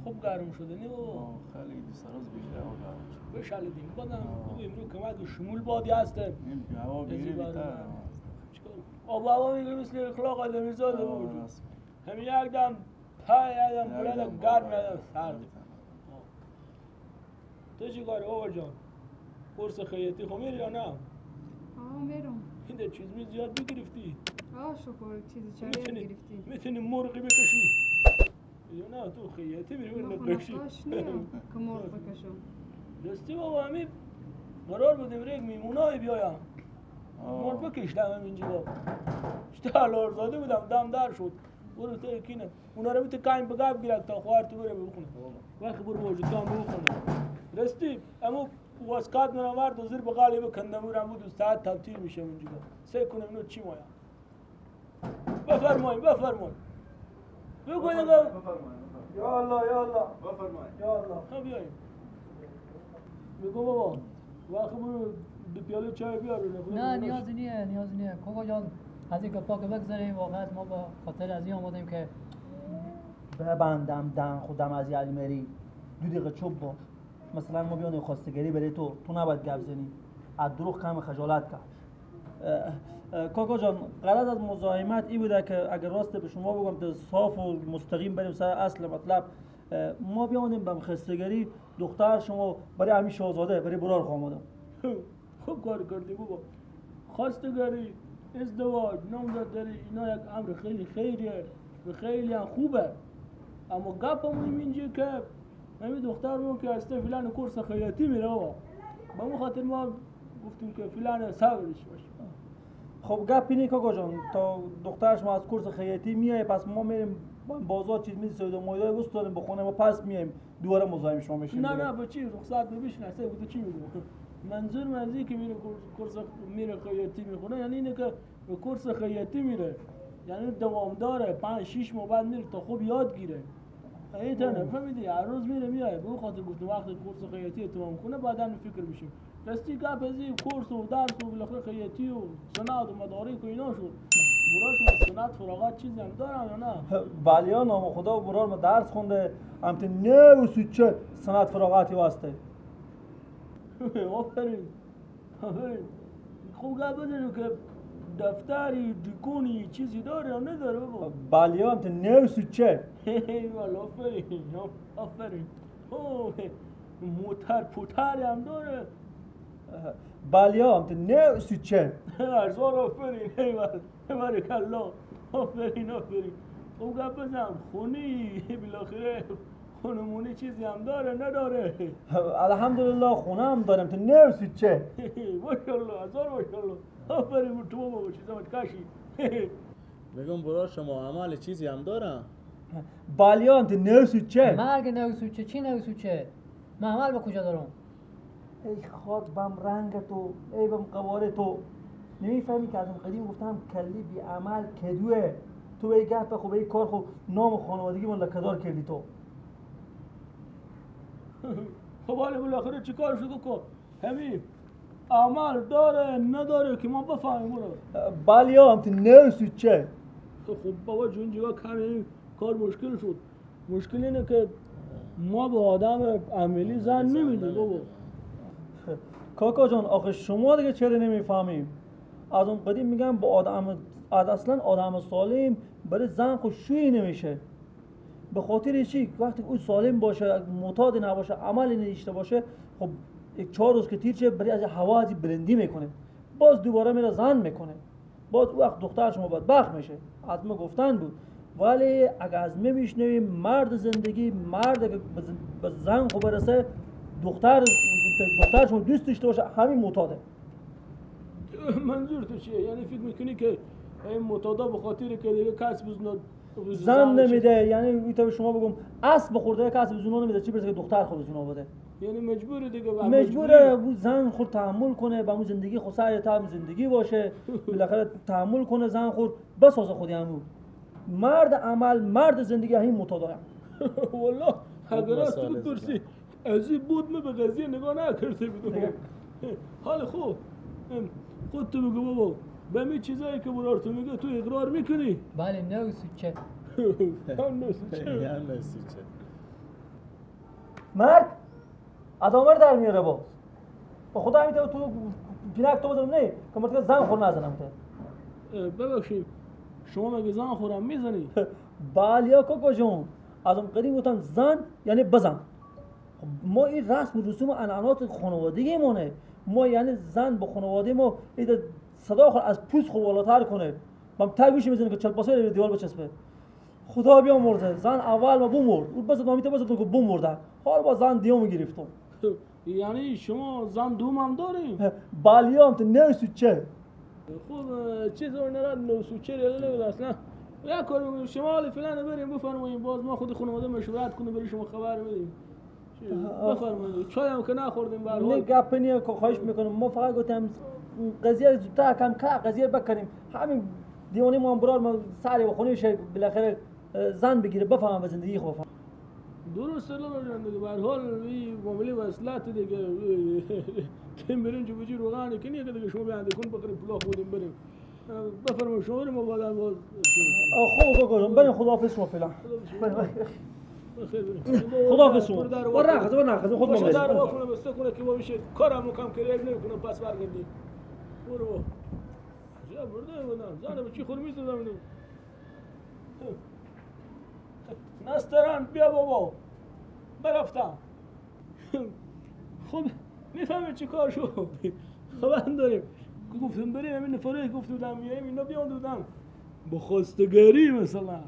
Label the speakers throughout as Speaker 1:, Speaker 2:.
Speaker 1: خوب گرم شده نه بابا
Speaker 2: خیلی سراز بیشتر گرم شد
Speaker 1: بشالدیم بادم خوب امروز کمک شمول بادی هستم
Speaker 2: این هوا بیره بیتر
Speaker 1: آب هوا میگه مثل اخلاق آدمی زاده بود همین یک دم پای یک دم بلند گرم یک دم سرد تو چی کاری بابا جان؟ کورس خیاطی خو میری یا نه؟
Speaker 3: میرم
Speaker 1: این ده چیز می زیاد بگرفتی؟
Speaker 3: شکر چیزی چایی گرفتی
Speaker 1: میتونی مرغی بکشی یا نه تو خیاطی میری بکشی
Speaker 3: که مرغ بکشم
Speaker 1: دستی بابا همین قرار بودیم ریگ میمونای بیایم مرغ بکشتم همینجا $10 زاده بودم دم در شد برو تو یکینه اونا رو میتونی کاین بگاب گیرد تا خوار تو بره بخونه وقتی برو وجود کام بخونه رستی اما واسکات من آورد و زیر بغالی بکندم و رم بود و ساعت تبدیل میشه اونجا سه کنم اینو چی مایا بفرمایید بگو دیگه یا الله بفرمایید یا الله خب بیاییم بگو بابا وقتی برو دو پیاله چای بیار
Speaker 4: نه نیازی نیه کوکو جان از این گپا که بگذاریم واقعا ما به خاطر از این آمدیم که
Speaker 5: ببندم دهن خودم از علی مری 2 دقیقه چوب باش مثلا ما بیان خواستگاری برای تو نباید گپ زنی از دروغ کم خجالت کش کاکا جان غرض از مزاحمت این بوده که اگر راست به شما بگم تا صاف و مستقیم بریم سر اصل مطلب ما بیانیم به خواستگاری دختر شما برای همین شاهزاده برای برار خامادم
Speaker 1: خوب کار کردی بابا خواستگاری ازدواج نامزدی اینا یک امر خیلی خیریه و خیلی هم خوبه اما گپمون اینجا که همین دخترمون که هسته فلان کورس خیاطی میره بابا به اون خاطر ما گفتیم که فلان صبرش باشه
Speaker 5: خب گپ اینه کاکا جان تا دختر شما از کورس خیاطی میای پس ما میریم بازار چیز می‌سازیم و مایدای وست داریم بخونه ما پس میایم دوباره مزاحم شما میشیم
Speaker 1: نه به چی رخصت بشناسه بده چی میگم منظور منزی که میره کورس میره خیاطی میخونه یعنی اینه که به کورس خیاطی میره یعنی دوامداره 5-6 ماه بعد میره تا خوب یاد گیره ایتونه فهمیدی هر روز میره میاد به خاطر گفتم وقتی کورس خیاطی تمام کنه بعدن فکر میشیم راستی گپ از کورس و درس و بالاخره خیاطی و صنعت و مدارک و اینا شد براش صنعت فراغت چیزی هم دارن یا نه
Speaker 5: بله نام خدا برار ما درس خونده امت نه و سوچه صنعت فراغتی واسطه
Speaker 1: آفرین خوب گپ بزنیم که دفتری دیکونی چیزی داره یا نداره بابا
Speaker 5: بله امت نه و سوچه
Speaker 1: والا آفرین موتر پوتری هم داره
Speaker 5: بله امت نه و سوچه
Speaker 1: ارزار آفرین بارک الله آفرین خوب گپ بزن خونی بالاخره خونمونی چیزی هم داره نداره
Speaker 5: الحمدلله خونه هم دارم تو نه و سوچه
Speaker 1: ماشاءالله هزار ماشاءالله آفرین تو بابا چیزا کاشی
Speaker 2: بگم برای شما عمل چیزی هم دارم
Speaker 5: بله امت نه و سوچه
Speaker 4: مرگ نه و سوچه چی نه و سوچه من عمل به کجا دارم
Speaker 5: ای خاک بم رنگ تو ای بم قواره تو نمیفهمی که از اون قدیم گفتم کلی بی عمل کدوه تو ای گپ خوب ای کار خوب نام خانوادگی من لکدار کردی تو
Speaker 1: خب حالا بالاخره چی کار شده کن همین عمل داره نداره که ما بفهمیم برو
Speaker 5: بله امت نه سوچه
Speaker 1: خب بابا جون جگاه کمی کار مشکل شد مشکل اینه که ما به آدم عملی زن نمیدیم بابا
Speaker 5: کاکا جان آخه شما دیگه چرا نمیفهمیم از اون قدیم میگم با آدم اصلا آدم سالم برای زن خوشویی نمیشه به خاطر چی وقتی اون سالم باشه معتاد نباشه عمل نداشته باشه خب 4 روز که تیر شه برای از هوا از بلندی میکنه باز دوباره میره زن میکنه باز وقت دختر شما بدبخت میشه از ما گفتن بود ولی اگه از ما میشنویم مرد زندگی مرد که به زن خوب برسه دختر شما دوست داشته باشه همین معتاده
Speaker 1: منظور تو چیه یعنی فکر میکنی که این معتادا به خاطر که دیگه کسب
Speaker 5: زن نمیده یعنی میتونم شما بگم اسب بخورده کسب زنا نمیده چی برسه که دختر خود زنا بده
Speaker 1: یعنی مجبوره دیگه
Speaker 5: مجبوره زن خود تحمل کنه با زندگی خود سعی تا زندگی باشه بالاخره تحمل کنه زن خود بسازه خودی همو مرد عمل مرد زندگی همین معتادا
Speaker 1: والله اگر از تو بپرسی از این بود من به قضیه نگاه نکرده بودم حال خوب خود تو بگو بابا به می چیزایی که برار تو میگه تو اقرار میکنی؟
Speaker 4: بله نه و سوچه
Speaker 1: هم نه سوچه
Speaker 5: مرد از عمر در میاره باز با خدا میتونه تو پینک تو بزنم نه که مرد زن خور نزنم
Speaker 1: ببخشید شما مگه زن خورم میزنی؟
Speaker 5: بالیا کوکو جون از اون قدیم گفتن زن یعنی بزن ما این رسم و رسوم و عنعنات خانوادگی مونه ما یعنی زن با خانواده ما ایده صدا خود از پوست خوب بالاتر کنه من تگوش میزنه که چل پاسه دیوار بچسبه خدا بیا مرده زن اول ما بمرد اون بس نامیته بس تو بمرده حال با زن دیو میگرفتم
Speaker 1: یعنی شما زن دوم هم داریم؟
Speaker 5: بالیام تو نه سوچه
Speaker 1: خب چیز رو نرد نو سوچه ریاله نمید اصلا یا کار شما حالی فلانه بریم بفرماییم باز ما خود خانواده مشورت کنه برای شما خبر بدیم بفرمایید چای هم که نخوردیم به هر
Speaker 5: نه
Speaker 1: حال
Speaker 5: گپ نیه که خواهش میکنم ما فقط گفتم قضیه رو زودتر کم که قضیه بکنیم همین دیوانه ما هم برار ما سری و خونی شه بالاخره زن بگیره بفهمم به زندگی خوب
Speaker 1: درسته لالا جان دیگه به هر حال این معامله وصلت دیگه کم برین جو بجی روغانه که نیه که دیگه شما بیانده کن بخوریم پلاخ بودیم بریم بفرمایید شما بریم ما بعدا باز
Speaker 5: خوب گفتم بریم خداحافظ شما فعلا
Speaker 1: بخیر بریم
Speaker 5: خداحافظ شما برنخز خود ما
Speaker 1: باشه در
Speaker 5: بریم
Speaker 1: واکنه بسته کنه که ما میشه کارم کم کریب نمیکنه پس برگردیم برو جا برده بودم زنه به چی خور میزدم اینو نسترن بیا بابا برفتم خب میفهمه چی کار شد خبر داریم گفتم بریم همین نفره گفت بودم میاییم اینا بیان دودم با خواستگاری مثلا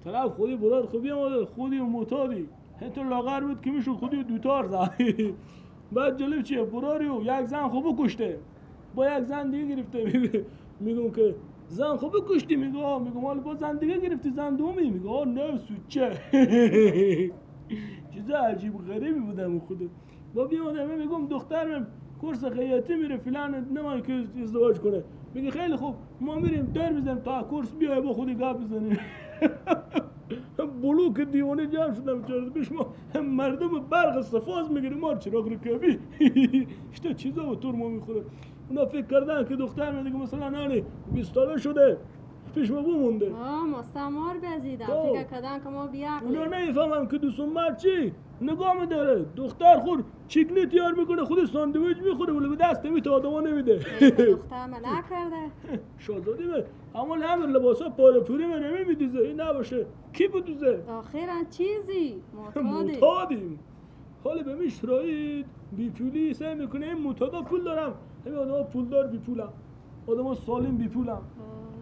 Speaker 1: طرف خودی براد خوبی آمده خودی و معتادی تو لاغر بود که میشد خودی دوتار زد بعد جلو چیه براری و یک زن خوب کشته با یک زن دیگه گرفته میگم که زن خوب کشتی میگم حالا با زن دیگه گرفتی زن دومی میگم نه سوچه چیز عجیب غریبی بودم خودم با بیامدم میگم دخترم کورس خیاطی میره فلان نمایی که ازدواج کنه میگه خیلی خوب ما میریم در میزنیم تا کورس بیای با خودی گپ بزنیم بلوک دیوانه جمع شدم چرد بیش ما مردم برق صفاز میگیریم ما چراغ رکابی اشتا چیزا و طور ما میخوره اونا فکر کردن که دختر من دیگه مثلا نانی 20 ساله شده پیش ما بمونده
Speaker 6: مستمر بزیدم فکر کردن که ما بیعقلی
Speaker 1: اونا نمیفهمم که دوستون مرد چی نگاه میداره دختر خور چیکنی تیار میکنه خود ساندویچ میخوره ولی به دست نمیده آدما نمیده
Speaker 6: دختر من نکرده
Speaker 1: شازادی به اما همین لباسا پاره پوری من نمیدیزه این نباشه کی بدوزه
Speaker 6: آخرا چیزی
Speaker 1: معتادیم حالا به میشرایید بی پولی سعی میکنه این معتادا پول دارم همین آدما پولدار بی پولم آدما سالم بی پولم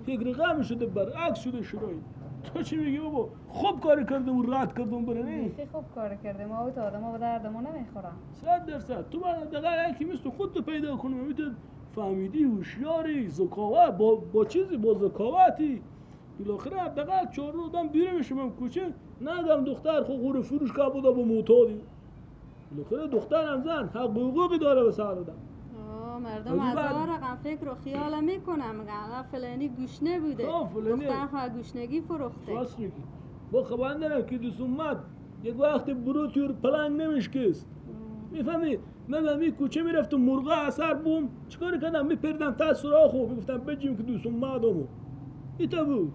Speaker 1: یک رقم شده برعکس شده شرایط تو چی میگی بابا خوب کاری کردم و رد کردم بره نه
Speaker 3: خیلی خوب کار کردیم ما اوت آدم به درد ما نمیخورن
Speaker 1: 100% تو باید دقیقا یکی مثل خود تو پیدا کنی میتونی فهمیدی هوشیاری ذکاوت با چیزی با ذکاوتی بالاخره دقیقا 4 روزم بیره میشم کوچه ندم دختر خود غور فروش که بوده با معتادی بالاخره دخترم زن حقوقی داره به سر دادم
Speaker 6: مردم از رقم فکر و خیال میکنم میگن فلانی گوشنه بوده دختر خواه گوشنگی فروخته
Speaker 1: راست میگی با خبر ندارم که دوست اومد یک وقت بروتور پلنگ نمیشکست میفهمی من به می کوچه میرفتم مرغا اثر بوم چیکار کردم میپردم تا سوراخو میگفتم بجیم که دوست اومدم ایتا بود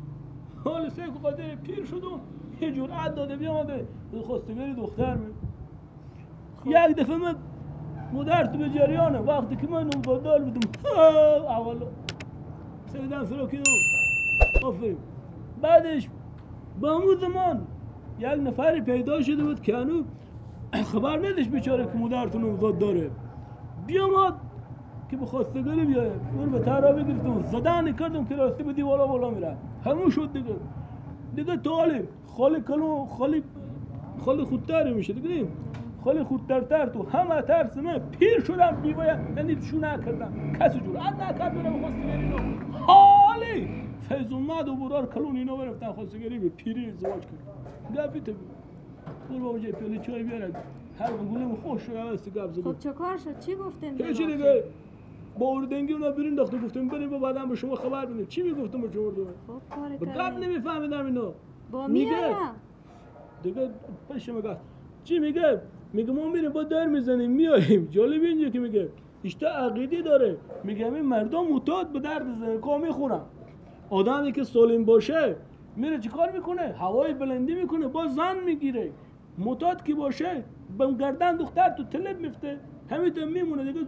Speaker 1: حالا سه که قادر پیر شدم یه جرعت داده بیامده خواستگاری دختر می یک دفعه من مادر تو به جریانه وقتی که من اون بادال بودم اولا سیدن فراکیدم آفرین بعدش با همون زمان یک نفری پیدا شده بود که هنو خبر نداشت بیچاره که مادرتون اوزاد داره بیامد که به خواستگاری بیایه اون به ترا بگرفتم زدن کردم که راستی به دیوالا بالا میره همون شد دیگه تالی خالی کلون خالی خودتری میشه دیگه خالی خودترتر تو همه ترس من پیر شدم بیباید یعنی شو نکردم کسی جور نکرد برم خواستگاری رو حالی فیض اومد و برار کلون اینا برفتن خواستگاری به پیری ازدواج کرد گپی تو برو بابا جای پیاله چای بیارد هر گلم خوش شد هستی گپ زدم
Speaker 6: خب چه کار شد چی گفتین
Speaker 1: هیچی دیگه با اردنگی اونا برین داخته گفتیم بریم با بعدم به شما خبر بدیم چی میگفتم به شما
Speaker 6: خب کار
Speaker 1: به گپ نمیفهمیدم اینا
Speaker 6: با میایم
Speaker 1: دیگه پشه میگه چی میگه ما میریم با در میزنیم میاییم جالب اینجا که میگه اشتا عقیدی داره میگه این مردم معتاد به درد زنکا میخورن آدمی که سالم باشه میره چیکار میکنه هوای بلندی میکنه با زن میگیره معتاد که باشه به گردن دختر تو تلب میفته همین تو میمونه دیگه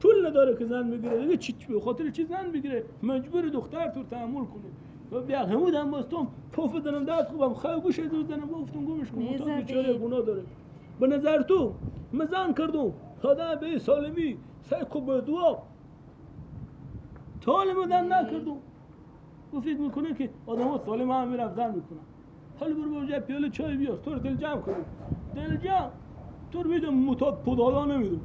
Speaker 1: طول نداره که زن بگیره دیگه چی به خاطر چی زن بگیره مجبور دختر تو تحمل کنه و بیا همون هم باستم پوف دارم داد خوبم خیلی گوش دادم گفتم گوش کن معتاد بیچاره گناه داره به نظر تو مزن کردم خدا به سالمی سعی کو به دعا طالب مدن نکردم و فکر میکنه که آدم ها سالم هم میرفتن میکنن حالا برو باجه پیاله چای بیار تو رو دل جمع کنی دل جمع تو رو میدم معتاد پدالا نمیدم